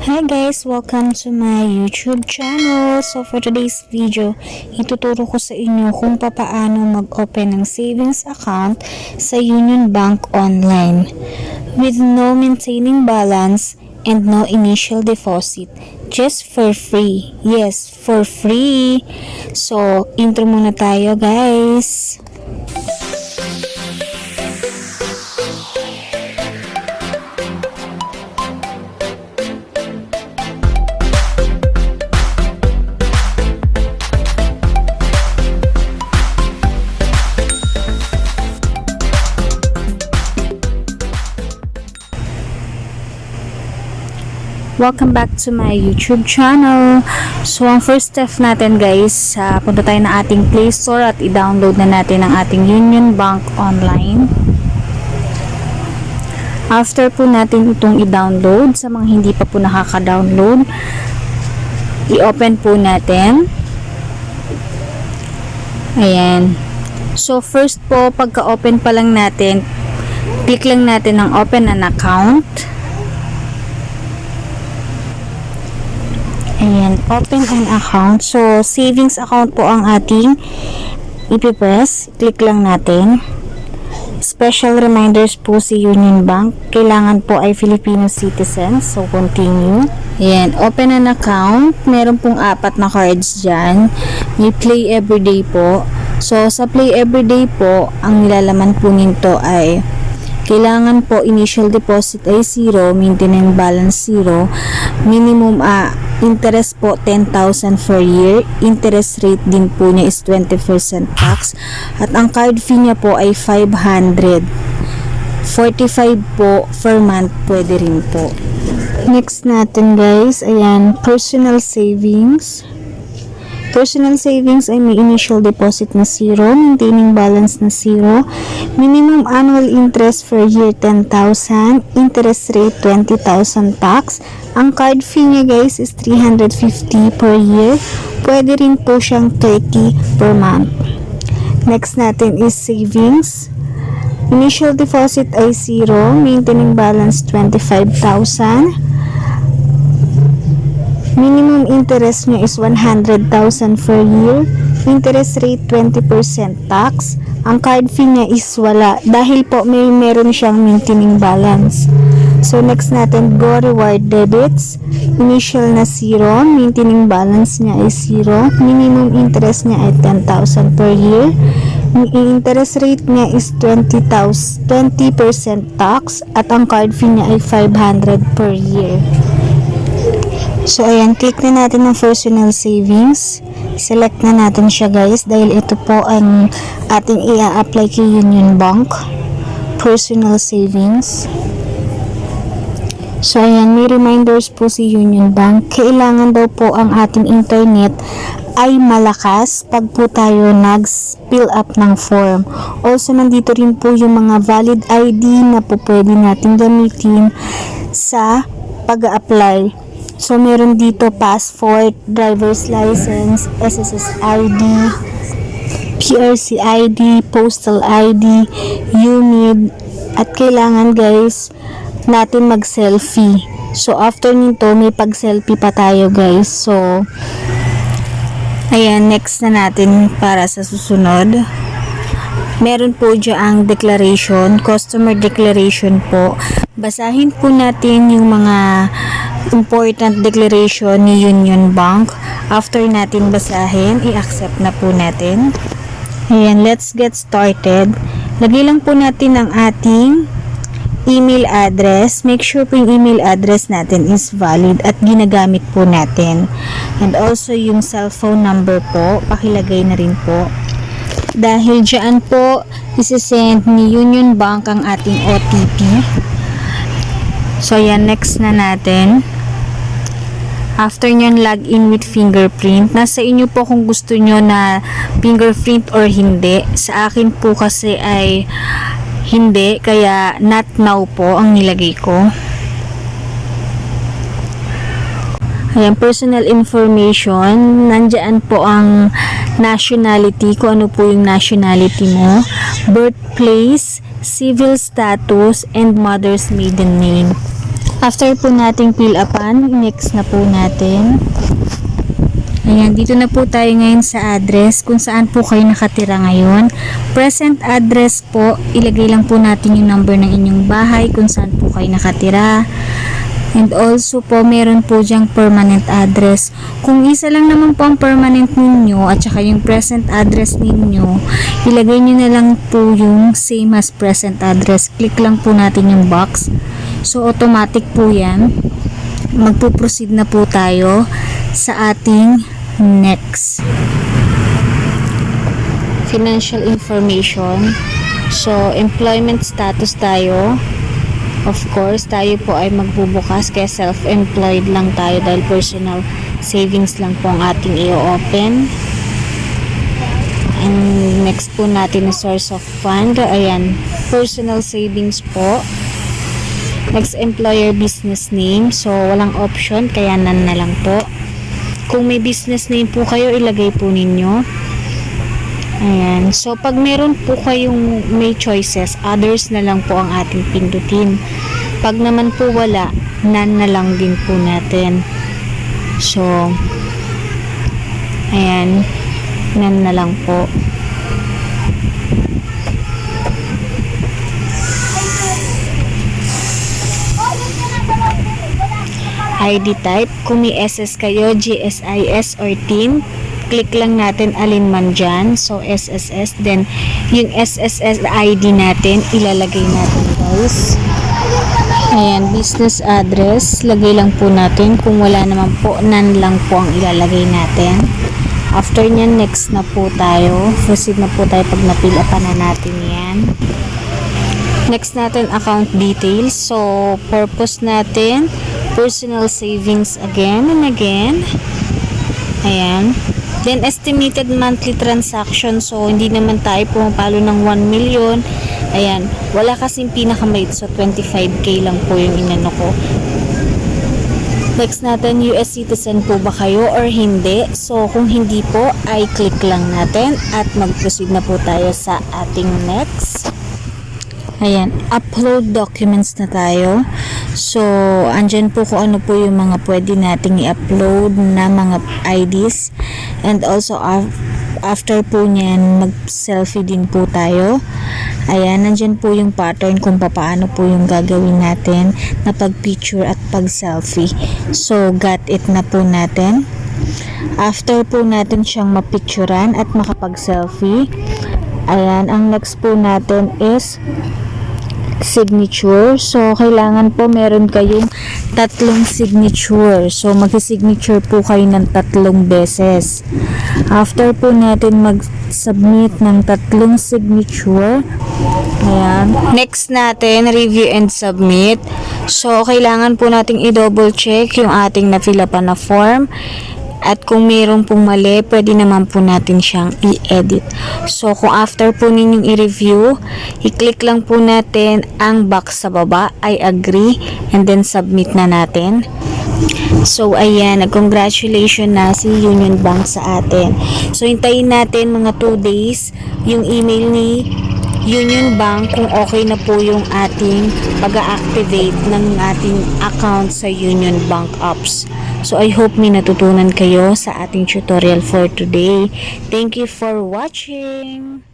Hi guys! Welcome to my YouTube channel. So for today's video, ituturo ko sa inyo kung paano mag-open ng savings account sa Union Bank online with no maintaining balance and no initial deposit. Just for free. Yes, for free. So, intro muna tayo guys. Welcome back to my YouTube channel. So, ang first step natin guys, punta tayo na ating Play Store at i-download na natin ang ating Union Bank online. After po natin itong i-download, sa mga hindi pa po nakaka-download, i-open po natin. Ayan. So, first po, pagka-open pa lang natin, click lang natin ang open an account. Ayan, open an account. So, savings account po ang ating ipipress. Click lang natin. Special reminders po si Union Bank. Kailangan po ay Filipino citizens. So, continue. Ayan, open an account. Meron pong 4 na cards dyan. May Play Everyday po. So, sa Play Everyday po, ang nilalaman po nito ay kailangan po initial deposit ay 0, maintenance balance 0, minimum interest po 10,000 per year, interest rate din po niya is 20% tax, at ang card fee niya po ay 500. 45 po per month pwede rin po. Next natin guys, ayan, personal savings. Personal savings ay may initial deposit na 0, maintaining balance na 0, minimum annual interest per year 10,000, interest rate 20,000 tax. Ang card fee niya guys is 350 per year. Pwede rin po siyang 30 per month. Next natin is savings. Initial deposit ay 0, maintaining balance 25,000. Minimum interest nyo is 100,000 per year. Interest rate 20% tax. Ang card fee niya is wala dahil po meron siyang maintaining balance. So next natin, Go Reward Debits. Initial na 0, maintaining balance niya ay 0. Minimum interest niya ay 10,000 per year. Interest rate niya is 20% tax at ang card fee niya ay 500 per year. So, ayan, click na natin ng personal savings. Select na natin siya guys dahil ito po ang ating i-apply kay Union Bank. Personal savings. So, ayan, may reminders po si Union Bank. Kailangan daw po ang ating internet ay malakas pag po tayo nag-fill up ng form. Also, nandito rin po yung mga valid ID na po pwede natin gamitin sa pag-apply. So, meron dito passport, driver's license, SSS ID, PRC ID, postal ID, UNID, at kailangan guys natin mag-selfie. So, after nito, may pag-selfie pa tayo guys. So, ayan, next na natin para sa susunod. Meron po dyan declaration, customer declaration po. Basahin po natin yung mga important declaration ni Union Bank. After natin basahin, i-accept na po natin. Ayan, let's get started. Lagay lang po natin ang ating email address. Make sure po yung email address natin is valid at ginagamit po natin. And also yung cellphone number po, pakilagay na rin po. Dahil dyan po, isi-send ni Union Bank ang ating OTP. So, ayan, next na natin. After nyan, log in with fingerprint. Nasa inyo po kung gusto nyo na fingerprint or hindi. Sa akin po kasi ay hindi, kaya not now po ang nilagay ko. Ayan, personal information. Nandyan po ang nationality, kung ano po yung nationality mo. Birthplace, civil status, and mother's maiden name. After po nating fill upan, next na po natin. Ayan, dito na po tayo ngayon sa address kung saan po kayo nakatira ngayon. Present address po, ilagay lang po natin yung number ng inyong bahay kung saan po kayo nakatira. And also po, meron po dyang permanent address. Kung isa lang naman po ang permanent ninyo at saka yung present address ninyo, ilagay nyo na lang po yung same as present address. Click lang po natin yung box. So, automatic po yan. Magpo-proceed na po tayo sa ating next. Financial information. So, employment status tayo. Of course, tayo po ay magbubukas kaya self-employed lang tayo dahil personal savings lang po ang ating i-open. And next po natin na source of fund. Ayan, personal savings po. Next, employer business name. So, walang option, kaya nan na lang po. Kung may business name po kayo, ilagay po ninyo. Ayan. So, pag meron po kayong may choices, others na lang po ang ating pindutin. Pag naman po wala, none na lang din po natin. So, ayan. None na lang po. ID type, kung may SS kayo, GSIS or TIN, click lang natin alin man dyan. So, SSS. Then, yung SSS ID natin, ilalagay natin guys. Ayan, business address. Lagay lang po natin. Kung wala naman po, none lang po ang ilalagay natin. After nyan, next na po tayo. Proceed na po tayo pag napila pa na natin yan. Next natin, account details. So, purpose natin, personal savings again and again. Ayan. Then, estimated monthly transaction. So, hindi naman tayo pumapalo ng 1 million. Ayan. Wala kasing pinakamaliit. So, 25k lang po yung inano ko. Next natin, US citizen po ba kayo or hindi? So, kung hindi po, ay click lang natin at mag-proceed na po tayo sa ating next. Ayan, upload documents na tayo. So, andyan po kung ano po yung mga pwede nating i-upload na mga IDs. And also, after po nyan, mag-selfie din po tayo. Ayan, nandyan po yung pattern kung paano po yung gagawin natin na pag-picture at pag-selfie. So, got it na po natin. After po natin siyang mapicturan at makapag-selfie, ayan, ang next po natin is signature. So, kailangan po meron kayong 3 signature. So, mag-signature po kayo ng 3 beses. After po natin mag-submit ng 3 signature, ayan. Next natin, review and submit. So, kailangan po nating i-double check yung ating na-fill up na form. At kung mayroon pong mali, pwede naman po natin siyang i-edit. So, kung after po ninyong i-review, i-click lang po natin ang box sa baba, I agree, and then submit na natin. So, ayan, congratulations na si Union Bank sa atin. So, hintayin natin mga 2 days yung email ni Union Bank kung okay na po yung ating pag-activate ng ating account sa Union Bank apps. So, I hope may natutunan kayo sa ating tutorial for today. Thank you for watching!